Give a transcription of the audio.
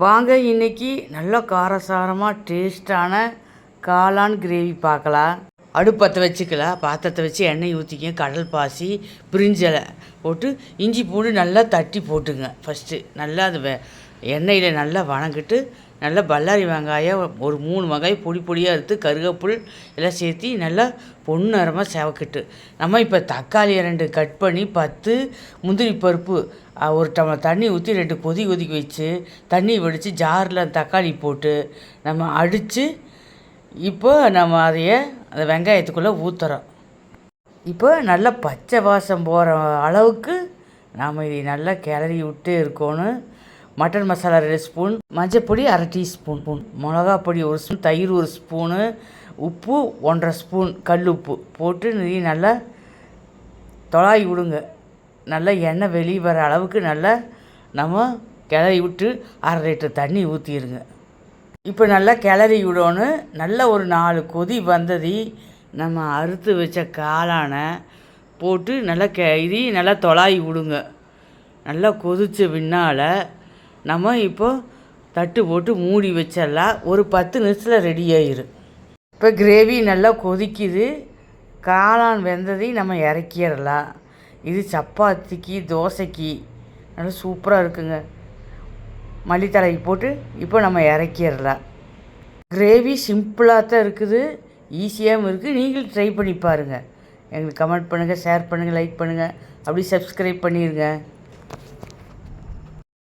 வாங்க இன்னைக்கு நல்ல காரசாரமாக டேஸ்டான காளான் கிரேவி பார்க்கலாம். அடுப்பத்தை வச்சுக்கலாம். பாத்திரத்தை வச்சு எண்ணெய் ஊற்றிக்க, கடல் பாசி, பிரிஞ்சலை போட்டு இஞ்சி பூண்டு நல்லா தட்டி போட்டுங்க. ஃபஸ்ட்டு நல்லா அது எண்ணெயில் நல்லா வணங்கிட்டு நல்லா பல்லாரி வெங்காயம் ஒரு 3 வெங்காயம் பொடி பொடியாக எடுத்து கருவேப்பில் எல்லாம் சேர்த்து நல்லா பொன்னிறமாக செவக்கிட்டு நம்ம இப்போ தக்காளி 2 கட் பண்ணி 10 முந்திரி பருப்பு ஒரு டம்ளர் தண்ணி ஊற்றி 2 கொதிக்க வச்சு தண்ணி வடித்து ஜாரில் தக்காளி போட்டு நம்ம அடித்து இப்போ நம்ம அதையே அந்த வெங்காயத்துக்குள்ளே ஊற்றுறோம். இப்போ நல்லா பச்சை வாசம் போகிற அளவுக்கு நாம் இதை நல்லா கிளறி விட்டே இருக்கணும். மட்டன் மசாலா 2 ஸ்பூன், மஞ்சப்பொடி 1/2 டீஸ்பூன், மிளகா பொடி 1 ஸ்பூன், தயிர் 1 ஸ்பூனு, உப்பு 1/2 ஸ்பூன், கல் உப்பு போட்டு நீ நல்லா தொலாவி விடுங்க. நல்லா எண்ணெய் வெளியே வர அளவுக்கு நல்லா நம்ம கிளறி விட்டு 1/2 லிட்டர் தண்ணி ஊற்றிடுங்க. இப்போ நல்லா கிளறி விடணும். நல்லா ஒரு 4 கொதி வந்தது நம்ம அறுத்து வச்ச காளானை போட்டு நல்லா இதையும் நல்லா தொலாவி விடுங்க. நல்லா கொதித்த பின்னால் நம்ம இப்போ தட்டு போட்டு மூடி வச்சிடலாம். ஒரு 10 நிமிஷத்தில் ரெடி ஆயிடும். இப்போ கிரேவி நல்லா கொதிக்குது. காளான் வெந்ததையும் நம்ம இறக்கிடலாம். இது சப்பாத்திக்கு தோசைக்கு நல்லா சூப்பராக இருக்குங்க. மல்லித்தழை போட்டு இப்போ நம்ம இறக்கிடலாம். கிரேவி சிம்பிளாக தான் இருக்குது, ஈஸியாகவும் இருக்குது. நீங்களும் ட்ரை பண்ணி பாருங்கள். எங்களுக்கு கமெண்ட் பண்ணுங்கள், ஷேர் பண்ணுங்கள், லைக் பண்ணுங்கள், அப்படி சப்ஸ்கிரைப் பண்ணிடுங்க.